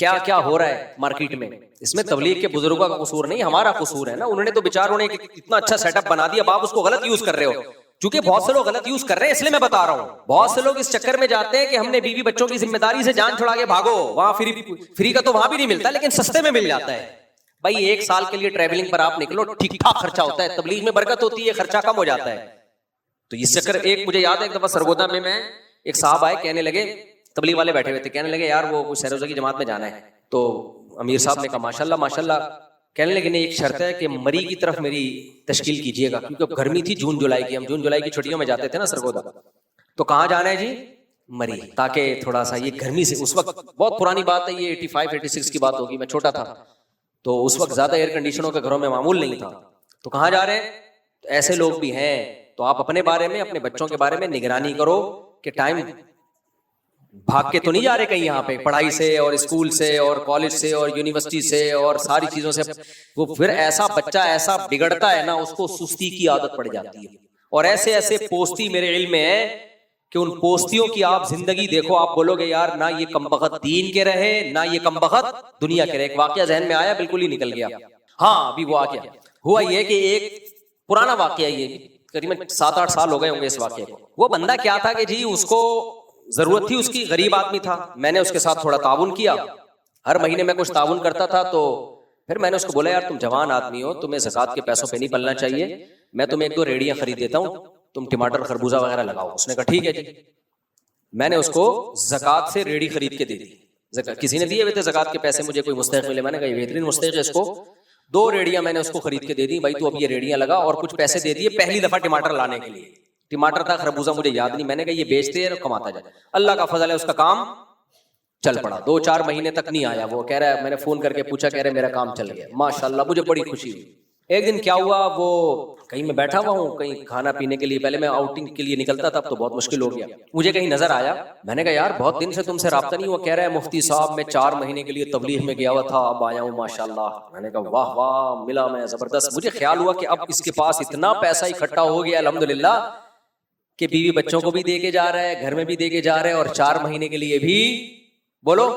کیا کیا ہو رہا ہے مارکیٹ میں. اس میں تبلیغ کے بزرگوں کا قصور نہیں, ہمارا قصور ہے نا. انہوں نے تو بیچاروں نے اتنا اچھا سیٹ اپ بنا دیا, اب آپ اس کو غلط یوز کر رہے ہو. چونکہ بہت سے لوگ غلط یوز کر رہے ہیں, اس لیے میں بتا رہا ہوں. بہت سے لوگ اس چکر میں جاتے ہیں کہ ہم نے بیوی بچوں کی ذمہ داری سے جان چھڑا کے بھاگو, وہاں فری کا تو وہاں بھی نہیں ملتا لیکن سستے میں مل جاتا ہے. بھائی 1 سال کے لیے ٹریولنگ پر آپ نکلو, ٹھیک ٹھاک خرچہ ہوتا ہے, تبلیغ میں برکت ہوتی ہے, خرچہ کم ہو جاتا ہے. تو اس چکر ایک مجھے یاد ہے ایک دفعہ سرگودا میں ایک صاحب آئے, کہنے لگے, تبلیغ والے بیٹھے ہوئے تھے, کہنے لگے یار وہ سیروزہ کی جماعت میں جانا ہے. تو امیر صاحب نے کہا ماشاءاللہ ماشاءاللہ. کہنے لگے نہیں, ایک شرط ہے کہ مری کی طرف میری تشکیل کیجیے گا, کیونکہ گرمی تھی جون جولائی کی, ہم جون جولائی کی چھٹیوں میں جاتے تھے نا سرگودا. تو کہاں جانا ہے جی؟ مری, تاکہ تھوڑا سا یہ گرمی سے, اس وقت بہت پرانی بات ہے یہ, 85 86 کی بات ہوگی, میں چھوٹا تھا تو اس وقت زیادہ ایئر کنڈیشنوں کے گھروں میں معمول نہیں تھا. تو کہاں جا رہے ہیں؟ تو ایسے لوگ بھی ہیں, تو آپ اپنے بارے میں, اپنے بچوں کے بارے میں نگرانی کرو کہ ٹائم بھاگ کے تو نہیں جا رہے کہیں یہاں پہ, پڑھائی سے اور اسکول سے اور کالج سے اور یونیورسٹی سے اور ساری چیزوں سے. وہ پھر ایسا بچہ ایسا بگڑتا ہے نا, اس کو سستی کی عادت پڑ جاتی ہے. اور ایسے ایسے پوستی میرے علم میں ہے کہ ان پوستیوں کی آپ زندگی دیکھو, آپ بولو گے یار نہ یہ کمبخت دین کے رہے نہ یہ کمبخت دنیا کے رہے. ایک واقعہ ذہن میں آیا, بالکل ہی نکل گیا. ہاں ابھی وہ آ گیا. ہوا یہ کہ ایک پرانا واقعہ, یہ قریب 7-8 سال ہو گئے ہوں گے اس واقعے کو. وہ بندہ کیا تھا کہ جی اس کو ضرورت تھی, اس کی, غریب آدمی تھا. میں نے اس کے ساتھ تھوڑا تعاون کیا, ہر مہینے میں کچھ تعاون کرتا تھا. تو پھر میں نے اس کو بولا یار تم جوان آدمی ہو, تمہیں زکوٰۃ کے پیسوں پہ نہیں پلنا چاہیے, میں تمہیں 1-2 ریڑیاں خرید دیتا ہوں, تم ٹماٹر خربوزہ وغیرہ لگاؤ. اس نے کہا ٹھیک ہے جی. میں نے اس کو زکوٰۃ سے ریڑھی خرید کے دے دی. کسی نے دیے ہوئے تھے زکوٰۃ کے پیسے, مجھے کوئی مستحق ملے, میں نے کہا یہ بہترین مستحق ہے, اس کو 2 ریڑیاں میں نے اس کو خرید کے دے دی. بھائی تو اب یہ ریڑیاں لگا, اور کچھ پیسے دے دیے پہلی دفعہ ٹماٹر لانے کے لیے. ٹماٹر تھا, خربوزہ مجھے یاد نہیں, میں نے کہا یہ بیچتے ہیں اور کماتا جائے. اللہ کا فضل ہے, اس کا کام چل پڑا. 2-4 مہینے تک نہیں آیا. وہ کہہ رہا ہے, میں نے فون کر کے پوچھا, کہہ رہے میرا کام چل گیا. ماشاءاللہ مجھے بڑی خوشی ہوئی. ایک دن کیا ہوا, وہ کہیں میں بیٹھا ہوا ہوں کہیں کھانا پینے کے لیے, پہلے میں آؤٹنگ کے لیے نکلتا تھا, اب تو بہت مشکل ہو گیا. مجھے کہیں نظر آیا, میں نے کہا یار بہت دن سے تم سے رابطہ نہیں ہوا. کہہ رہا ہے مفتی صاحب میں 4 مہینے کے لیے تبلیغ میں گیا ہوا تھا, اب آیا ہوں ماشاءاللہ. میں نے کہا واہ واہ, ملا میں زبردست. مجھے خیال ہوا کہ اب اس کے پاس اتنا پیسہ اکٹھا ہو گیا الحمدللہ کہ بیوی بچوں کو بھی دے کے جا رہا ہے, گھر میں بھی دے کے جا رہا ہے, اور 4 مہینے کے لیے بھی بولو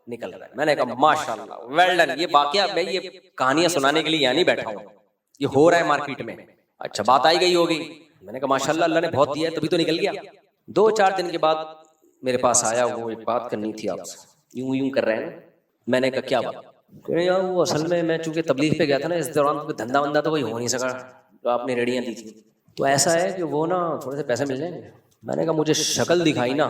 نکل رہا ہے. میں نے کہا ماشاءاللہ ویل ڈن. یہ واقعہ میں یہ کہانیاں سنانے کے لیے یہاں نہیں بیٹھا ہوں, یہ ہو رہا ہے مارکیٹ میں. اچھا بات آئی گئی ہوگی. میں نے کہا ماشاءاللہ اللہ نے بہت دیا ہے, تبھی تو نکل گیا. 2-4 دن کے بعد میرے پاس آیا, وہ ایک بات کرنی تھی آپ سے, یوں کر رہے ہیں. میں نے کہا کیا بات؟ کہ یار وہ اصل میں چونکہ تبلیغ پہ گیا تھا نا, اس دوران دھندا وندہ تو کوئی ہو نہیں سکا, تو آپ نے ریڑیاں دی تھی, تو ایسا ہے کہ وہ نا تھوڑے سے پیسے مل جائیں گے. میں نے کہا مجھے شکل دکھائی نا,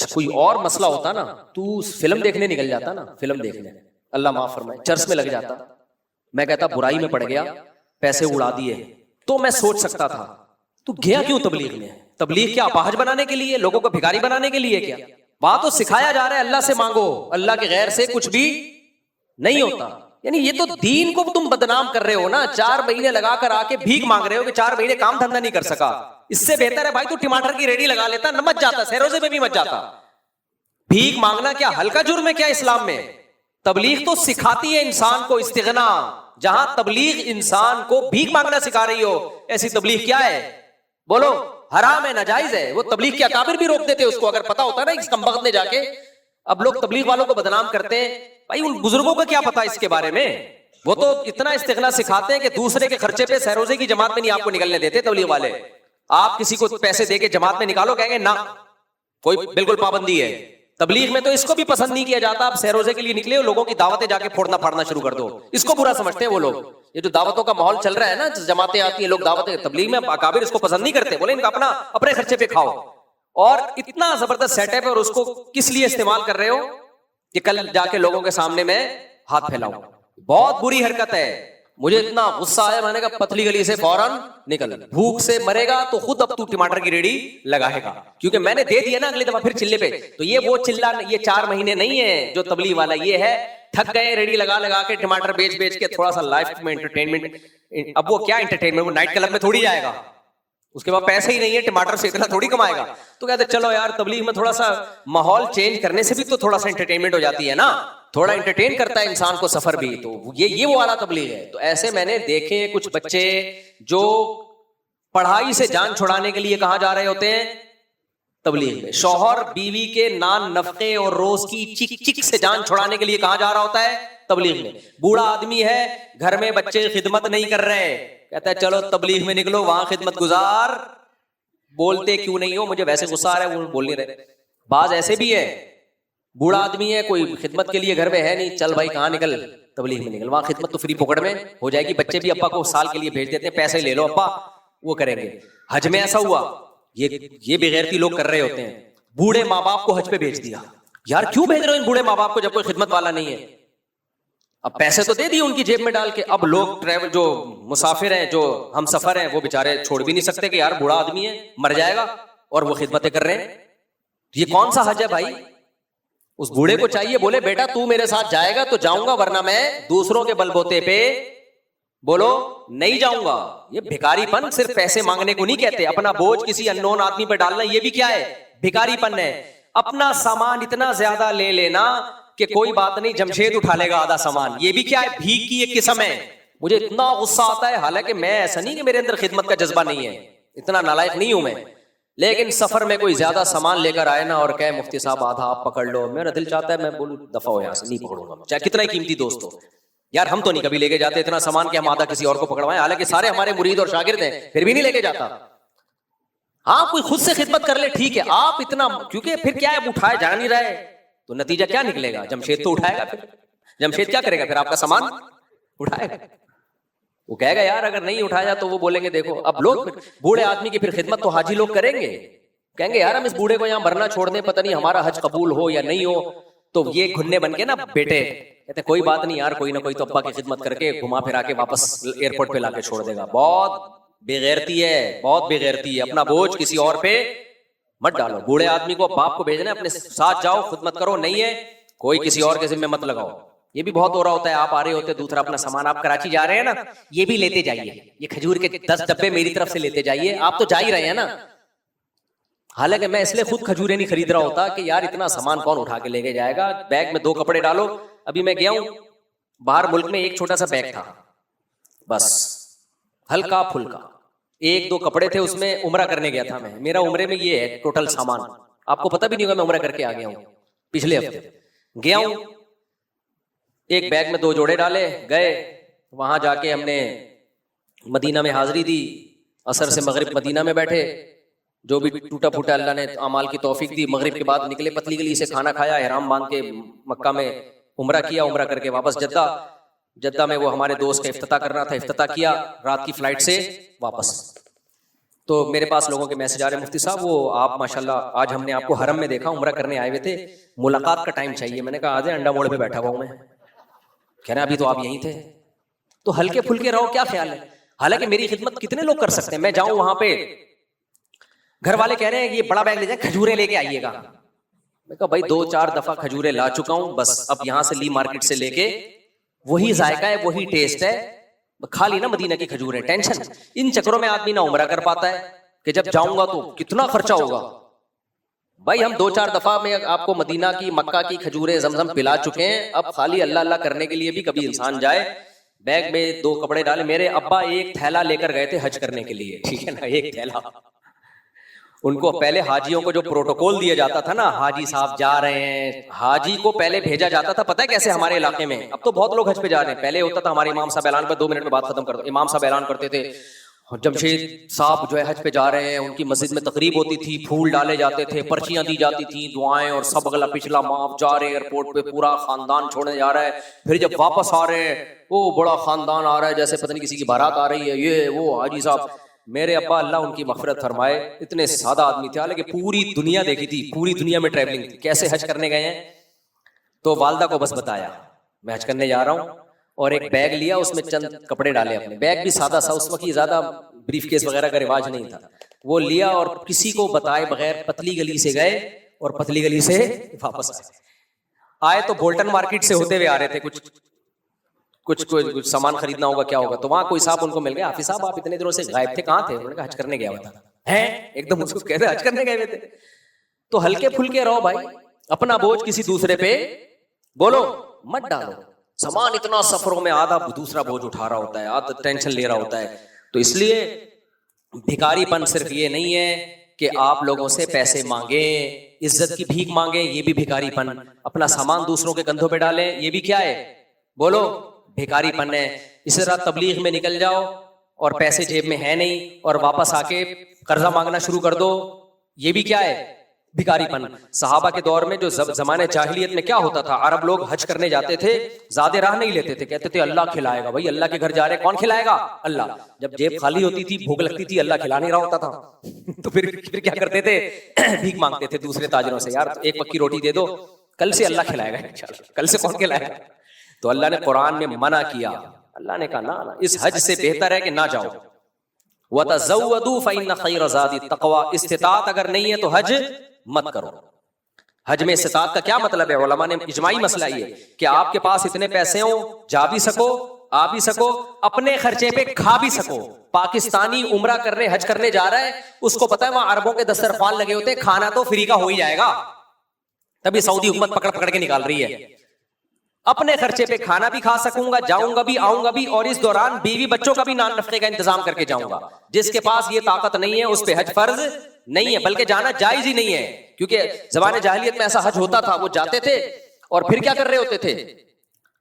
کوئی اور مسئلہ ہوتا نا تو فلم دیکھنے نکل جاتا نا, فلم دیکھنے, اللہ معاف فرمائے, چرس میں لگ جاتا. میں کہتا برائی میں پڑ گیا, پیسے اڑا دیے, تو میں سوچ سکتا تھا تو گیا کیوں تبلیغ میں؟ تبلیغ کیا اپاہج بنانے کے لیے, لوگوں کو بھکاری بنانے کے لیے کیا؟ بات تو سکھایا جا رہا ہے اللہ سے مانگو, اللہ کے غیر سے کچھ بھی نہیں ہوتا. یعنی یہ تو دین کو تم بدنام کر رہے ہو نا. 4 مہینے لگا کر آ کے بھیک مانگ رہے ہو کہ 4 مہینے کام دھندا نہیں کر سکا. اس سے بہتر ہے بھائی تو ٹماٹر کی ریڑھی لگا لیتا, نہ مچ جاتا, سیروزے میں بھی مچ جاتا. بھیک مانگنا کیا ہلکا جرم ہے کیا اسلام میں؟ تبلیغ تو سکھاتی ہے انسان کو استغنا. جہاں تبلیغ انسان کو بھیک مانگنا سکھا رہی ہو, ایسی تبلیغ کیا ہے بولو؟ حرام ہے, ناجائز ہے. وہ تبلیغ کے اکابر بھی روک دیتے اس کو, اگر پتا ہوتا نا اس کمبخت نے جا کے. اب لوگ تبلیغ والوں کو بدنام کرتے ہیں. بھائی ان بزرگوں کو کیا پتا اس کے بارے میں؟ وہ تو اتنا استغنا سکھاتے ہیں کہ دوسرے کے خرچے پہ سیروزے کی جماعت میں نہیں آپ کو نکلنے دیتے تبلیغ والے. آپ کسی کو پیسے دے کے جماعت میں نکالو, کہیں گے نہ, کوئی بالکل پابندی ہے. تبلیغ میں تو اس کو بھی پسند نہیں کیا جاتا. آپ سیروزے کے لیے نکلے ہو, لوگوں کی دعوتیں جا کے پھوڑنا پھاڑنا شروع کر دو, اس کو برا سمجھتے ہیں وہ لوگ. یہ جو دعوتوں کا ماحول چل رہا ہے نا, جماعتیں آتی ہیں, لوگ دعوتیں, تبلیغ میں اکابر اس کو پسند نہیں کرتے, بولے ان کا اپنے خرچے پہ کھاؤ. اور اتنا زبردست سیٹ اپ ہے, اور اس کو کس لیے استعمال کر رہے ہو کہ کل جا کے لوگوں کے سامنے میں ہاتھ پھیلاؤں. بہت بری حرکت ہے. مجھے اتنا غصہ آیا, میں نے کہا پتلی گلی سے فوراً نکل, بھوک سے مرے گا تو خود اب تو ٹماٹر کی ریڑھی لگائے گا, کیونکہ میں نے دے دیا نا اگلی دفعہ پھر چلے پہ. تو یہ وہ چلا, یہ 4 مہینے نہیں ہے جو تبلیغ والا, یہ ہے تھک گئے ریڑھی لگا کے ٹماٹر بیچ کے تھوڑا سا لائف میں انٹرٹینمنٹ. اب وہ کیا انٹرٹینمنٹ, وہ نائٹ کلب میں تھوڑی جائے گا, اس کے بعد پیسے ہی نہیں ہے, ٹماٹر سے اتنا تھوڑی کمائے گا. تو کہتے چلو یار تبلیغ میں تھوڑا سا ماحول چینج کرنے سے بھی تو تھوڑا سا انٹرٹینمنٹ ہو جاتی ہے نا, تھوڑا انٹرٹین کرتا ہے انسان کو سفر بھی. تو یہ وہ والا تبلیغ ہے. تو ایسے میں نے دیکھے کچھ بچے جو پڑھائی سے جان چھڑانے کے لیے کہاں جا رہے ہوتے ہیں, تبلیغ میں شوہر بیوی کے نان نفقے اور روز کی چک چک سے جان چھڑانے کے لیے کہاں جا رہا ہوتا ہے؟ تبلیغ میں. بوڑھا آدمی ہے, گھر میں بچے خدمت نہیں کر رہے, کہتا ہے چلو تبلیغ میں نکلو, وہاں خدمت گزار. بولتے کیوں نہیں ہو؟ مجھے ویسے غصہ آ رہا ہے, وہ بول نہیں رہے. بعض ایسے بھی ہے, بوڑھا آدمی ہے, کوئی خدمت کے لیے گھر میں ہے نہیں, چل بھائی کہاں نکل, تبلیغ میں نکل, وہاں خدمت تو فری پکڑ میں ہو جائے گی. بچے بھی ابا کو سال کے لیے بھیج دیتے ہیں, پیسے لے لو ابا, وہ کریں گے. حج میں ایسا ہوا, یہ بغیرتی لوگ کر رہے ہوتے ہیں, بوڑھے ماں باپ کو حج پہ بھیج دیا. یار کیوں بھیج رہے ہو ان بوڑھے ماں باپ کو جب کوئی خدمت والا نہیں ہے؟ اب پیسے تو دے دیے ان کی جیب میں ڈال کے. اب لوگ ٹریول جو مسافر ہیں, جو ہم سفر ہیں, وہ بےچارے چھوڑ بھی نہیں سکتے کہ یار بوڑھا آدمی ہے, مر جائے گا, اور وہ خدمتیں کر رہے ہیں. یہ کون سا حج ہے بھائی؟ اس بوڑھے کو چاہیے بولے بیٹا تو میرے ساتھ جائے گا تو جاؤں گا, ورنہ میں دوسروں کے بل بوتے پہ بولو نہیں جاؤں گا. یہ بھکاری پن صرف پیسے مانگنے کو نہیں کہتے. اپنا بوجھ کسی اننون آدمی پہ ڈالنا یہ بھی کیا ہے؟ بھکاری پن ہے. اپنا سامان اتنا زیادہ لے لینا کہ کوئی بات نہیں جمشید اٹھا لے گا آدھا سامان, یہ بھی کیا ہے؟ بھیک کی ایک قسم ہے. مجھے اتنا غصہ آتا ہے, حالانکہ میں ایسا نہیں کہ میرے اندر خدمت کا جذبہ نہیں ہے, اتنا نالائق نہیں ہوں میں, لیکن سفر میں کوئی زیادہ سامان لے کر آئے نا اور کہے مفتی صاحب آدھا آپ پکڑ لو, میرا دل چاہتا ہے میں بولوں دفعہ ہو یہاں سے, نہیں پکڑوں گا, چاہے کتنا ہی قیمتی دوست ہو. یار ہم تو نہیں کبھی لے کے جاتے اتنا سامان کہ ہم آدھا کسی اور کو پکڑوائیں, حالانکہ سارے ہمارے مرید اور شاگرد ہیں, پھر بھی نہیں لے کے جاتا. ہاں کوئی خود سے خدمت کر لے ٹھیک ہے, آپ اتنا, کیونکہ پھر کیا ہے اٹھائے جا نہیں رہے تو نتیجہ کیا نکلے گا؟ جمشید تو اٹھائے گا, پھر جمشید کیا کرے گا؟ پھر آپ کا سامان اٹھائے گا. وہ کہے گا یار اگر نہیں اٹھایا تو وہ بولیں گے دیکھو. اب لوگ بوڑھے آدمی کی پھر خدمت تو حاجی لوگ کریں گے, کہیں گے یار ہم اس بوڑھے کو یہاں مرنا چھوڑ دیں, پتہ نہیں ہمارا حج قبول ہو یا نہیں ہو. تو یہ گھننے بن کے نا بیٹے کہتے کوئی بات نہیں یار, کوئی نہ کوئی تو ابا کی خدمت کر کے گھما پھرا کے واپس ایئرپورٹ پہ لا کے چھوڑ دے گا. بہت بےغیرتی ہے, بہت بےغیرتی ہے. اپنا بوجھ کسی اور پہ مت ڈالو. بوڑھے آدمی کو باپ کو بھیجنا ہے, اپنے ساتھ جاؤ خدمت کرو, نہیں ہے کوئی کسی اور کے ذمہ مت لگاؤ. یہ بھی بہت ہو رہا ہوتا ہے, آپ آ رہے ہوتے دوسرا اپنا سامان, آپ کراچی جا رہے ہیں نا, یہ بھی لیتے جائیے, یہ کھجور کے 10 ڈبے میری طرف سے لیتے جائیے, آپ تو جا ہی رہے ہیں نا. حالانکہ میں اس لیے خود کھجورے نہیں خرید رہا ہوتا کہ یار اتنا سامان کون اٹھا کے لے کے جائے گا. بیگ میں 2 کپڑے ڈالو. ابھی میں گیا ہوں باہر ملک میں, ایک چھوٹا سا بیگ تھا, بس ہلکا پھلکا 1-2 کپڑے تھے, اس میں عمرہ کرنے گیا تھا میں. میرا عمرے میں یہ ہے ٹوٹل سامان, آپ کو پتہ بھی نہیں ہوگا میں عمرہ کر کے آ گیا ہوں, پچھلے ہفتے گیا ہوں. ایک بیگ میں 2 جوڑے ڈالے, گئے وہاں جا کے ہم نے مدینہ میں حاضری دی, عصر سے مغرب مدینہ میں بیٹھے, جو بھی ٹوٹا پھوٹا اللہ نے اعمال کی توفیق دی. مغرب کے بعد نکلے, پتلی گلی سے کھانا کھایا, احرام باندھ کے مکہ میں عمرہ کیا, عمرہ کر کے واپس جدہ میں وہ ہمارے دوست کا افتتاح کرنا تھا, افتتاح کیا, رات کی فلائٹ سے واپس. تو میرے پاس لوگوں کے میسج آ رہے, مفتی صاحب وہ آپ ماشاءاللہ آج ہم نے آپ کو حرم میں دیکھا, عمرہ کرنے آئے ہوئے تھے, ملاقات کا ٹائم چاہیے. میں نے کہا آج انڈا موڑ پہ بیٹھا ہوا ہوں میں. کہہ رہے ابھی تو آپ یہیں تھے. تو ہلکے پھلکے رہو, کیا خیال ہے؟ حالانکہ میری خدمت کتنے لوگ کر سکتے ہیں. میں جاؤں وہاں پہ, گھر والے کہہ رہے ہیں یہ بڑا بیگ لے جائیں, کھجورے لے کے آئیے گا. میں کہا بھائی 2-4 دفعہ کھجورے لا چکا ہوں, بس اب یہاں سے لی مارکیٹ سے لے کے, وہی ذائقہ ہے وہی ٹیسٹ ہے, کھا لی نا مدینہ کی کھجوریں. ٹینشن ان چکروں میں آدمی نہ عمرہ کر پاتا ہے کہ جب جاؤں گا تو کتنا خرچہ ہوگا. بھائی ہم 2-4 دفعہ میں آپ کو مدینہ کی مکہ کی کھجوریں زمزم پلا چکے ہیں, اب خالی اللہ اللہ کرنے کے لیے بھی کبھی انسان جائے. بیگ میں 2 کپڑے ڈالے. میرے ابا ایک تھیلا لے کر گئے تھے حج کرنے کے لیے, ٹھیک ہے نا, ایک تھیلا. ان کو پہلے حاجیوں کو جو پروٹوکول دیا جاتا تھا نا, حاجی صاحب جا رہے ہیں, حاجی کو پہلے بھیجا جاتا تھا, پتہ ہے کیسے ہمارے علاقے میں, اب تو بہت لوگ حج پہ جا رہے ہیں, پہلے ہوتا تھا ہمارے امام صاحب اعلان پر 2 منٹ میں بات ختم کر دو. امام صاحب اعلان کرتے تھے جمشید صاحب جو ہے حج پہ جا رہے ہیں, ان کی مسجد میں تقریب ہوتی تھی, پھول ڈالے جاتے تھے, پرچیاں دی جاتی تھیں, دعائیں, اور سب اگلا پچھلا معاف, جا رہے ایئرپورٹ پہ پورا خاندان چھوڑنے جا رہا ہے. پھر جب واپس آ رہے ہیں وہ بڑا خاندان آ رہا ہے جیسے پتہ نہیں کسی کی بارات آ رہی ہے, یہ وہ حاجی صاحب. میرے ابا اللہ ان کی مغفرت فرمائے اتنے سادہ آدمی تھے, حالانکہ پوری دنیا دیکھی تھی, پوری دنیا میں ٹریولنگ تھی, کیسے حج کرنے گئے ہیں. تو والدہ کو بس بتایا میں حج کرنے جا رہا ہوں, اور ایک بیگ لیا, اس میں چند کپڑے ڈالے اپنے. بیگ بھی سادہ سا, اس وقت یہ زیادہ بریف کیس وغیرہ کا رواج نہیں تھا, وہ لیا اور کسی کو بتائے بغیر پتلی گلی سے گئے اور پتلی گلی سے واپس آئے. تو بولٹن مارکیٹ سے ہوتے ہوئے آ رہے تھے, کچھ سامان خریدنا ہوگا, کیا ہوگا. تو وہاں کوئی صاحب ان کو مل گیا, حافظ صاحب آپ اتنے دنوں سے غائب تھے, کہاں تھے؟ انہوں نے کہا حج کرنے گیا ہوا تھا. ہیں ایک دم اس کو کہتے حج کرنے گئے ہوئے تھے. تو ہلکے پھلکے رہو بھائی, اپنا بوجھ کسی دوسرے پہ بولو مت ڈالو. سامان اتنا سفروں میں آدھا دوسرا بوجھ اٹھا رہا ہوتا ہے, آدھا ٹینشن لے رہا ہوتا ہے. تو اس لیے بھکاری پن صرف یہ نہیں ہے کہ آپ لوگوں سے پیسے مانگیں, عزت کی بھیک مانگیں, یہ بھی بھکاری پن. اپنا سامان دوسروں کے کندھوں پہ ڈالیں, یہ بھی کیا ہے؟ بولو, بھکاری پن ہے. اسی طرح تبلیغ میں نکل جاؤ اور پیسے جیب میں ہے نہیں اور واپس آ کے قرضہ مانگنا شروع کر دو, یہ بھی کیا ہے؟ بھکاری پن. صحابہ کے دور میں جو زمانے جاہلیت میں کیا ہوتا تھا, عرب لوگ حج کرنے جاتے تھے, زیادہ راہ نہیں لیتے تھے, کہتے تھے اللہ کھلائے گا. بھائی اللہ کے گھر جا رہے, کون کھلائے گا؟ اللہ. جب جیب خالی ہوتی تھی, بھوک لگتی تھی, اللہ کھلا نہیں رہا ہوتا تھا, تو پھر کیا کرتے تھے؟ بھیک مانگتے تھے دوسرے تاجروں سے, یار ایک پکی روٹی دے دو, کل سے اللہ کھلائے گا انشاءاللہ. کل سے کون کھلائے گا؟ تو اللہ نے قرآن میں منع کیا. اللہ نے کہا نا, اس حج سے بہتر ہے کہ نہ جاؤ. وَتَزَوَّدُوا فَإِنَّ خَيْرَ زَادِ التَّقْوَىٰ. استطاعت اگر نہیں ہے تو حج مت کرو. حج میں استطاعت کا کیا مطلب ہے؟ علماء نے اجماعی مسئلہ یہ کہ آپ کے پاس اتنے پیسے ہوں, جا بھی سکو, آ بھی سکو, اپنے خرچے پہ کھا بھی سکو. پاکستانی عمرہ کرنے, حج کرنے جا رہا ہے, اس کو پتا ہے وہاں عربوں کے دسترخوان لگے ہوتے, کھانا تو فری کا ہو ہی جائے گا. تبھی سعودی حکومت پکڑ پکڑ کے نکال رہی ہے. اپنے خرچے پہ کھانا بھی کھا سکوں گا, جاؤں گا بھی, آؤں گا بھی, اور اس دوران بیوی بچوں کا بھی نان نفقے کا انتظام کر کے جاؤں گا. جس کے پاس یہ طاقت نہیں ہے اس پہ حج فرض نہیں ہے, بلکہ جانا جائز ہی نہیں ہے. کیونکہ زمانے جاہلیت میں ایسا حج ہوتا تھا, وہ جاتے تھے اور پھر کیا کر رہے ہوتے تھے؟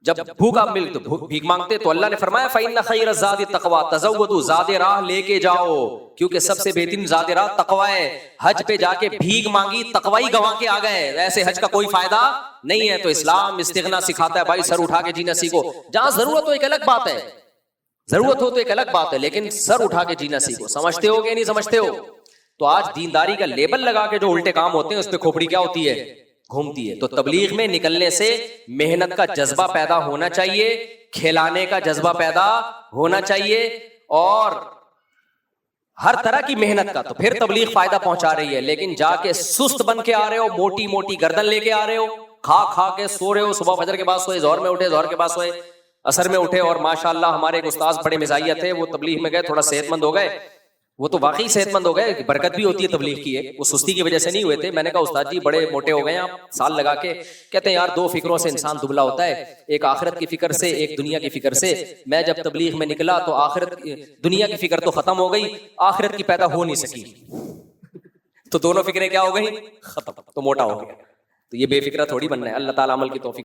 جب بھوکا مل تو بھیک مانگتے. تو اللہ نے فرمایا فَإِنَّ خَيْرَ الزَّادِ التَّقْوَىٰ. تَزَوَّدُوا, زاد راہ لے کے جاؤ, کیونکہ سب سے بہترین زاد راہ تقوی ہے. حج پہ جا کے بھیک مانگی, تقوی گنوا کے آ گئے, ایسے حج کا کوئی فائدہ نہیں ہے. تو اسلام استغنا سکھاتا ہے, بھائی سر اٹھا کے جینا سیکھو. جہاں ضرورت ہو ایک الگ بات ہے, ضرورت ہو تو ایک الگ بات ہے, لیکن سر اٹھا کے جینا سیکھو. سمجھتے ہو کہ نہیں سمجھتے ہو؟ تو آج دینداری کا لیبل لگا کے جو الٹے کام ہوتے ہیں اس پہ کھوپڑی کیا ہوتی ہے؟ گھومتی ہے. تو تبلیغ میں نکلنے سے محنت کا جذبہ پیدا ہونا چاہیے, کھلانے کا جذبہ پیدا ہونا چاہیے, اور ہر طرح کی محنت کا. تو پھر تبلیغ فائدہ پہنچا رہی ہے. لیکن جا کے سست بن کے آ رہے ہو, موٹی موٹی گردن لے کے آ رہے ہو, کھا کھا کے سو رہے ہو, صبح فجر کے بعد سوئے, ظہر میں اٹھے, ظہر کے بعد سوئے, عصر میں اٹھے. اور ماشاءاللہ ہمارے ایک استاذ بڑے مزاحیہ تھے, وہ تبلیغ میں گئے, تھوڑا صحت مند ہو گئے. وہ تو واقعی صحت مند ہو گئے, برکت بھی ہوتی ہے تبلیغ کی, وہ سستی کی وجہ سے نہیں ہوئے تھے. میں نے کہا استاد جی بڑے موٹے ہو گئے آپ سال لگا کے. کہتے ہیں یار دو فکروں سے انسان دبلا ہوتا ہے, ایک آخرت کی فکر سے, ایک دنیا کی فکر سے. میں جب تبلیغ میں نکلا تو آخرت, دنیا کی فکر تو ختم ہو گئی, آخرت کی پیدا ہو نہیں سکی. تو دونوں فکریں کیا ہو گئی؟ ختم. تو موٹا ہو گیا. تو یہ بے فکرہ تھوڑی بننا ہے. اللہ تعالیٰ عمل کی توفیق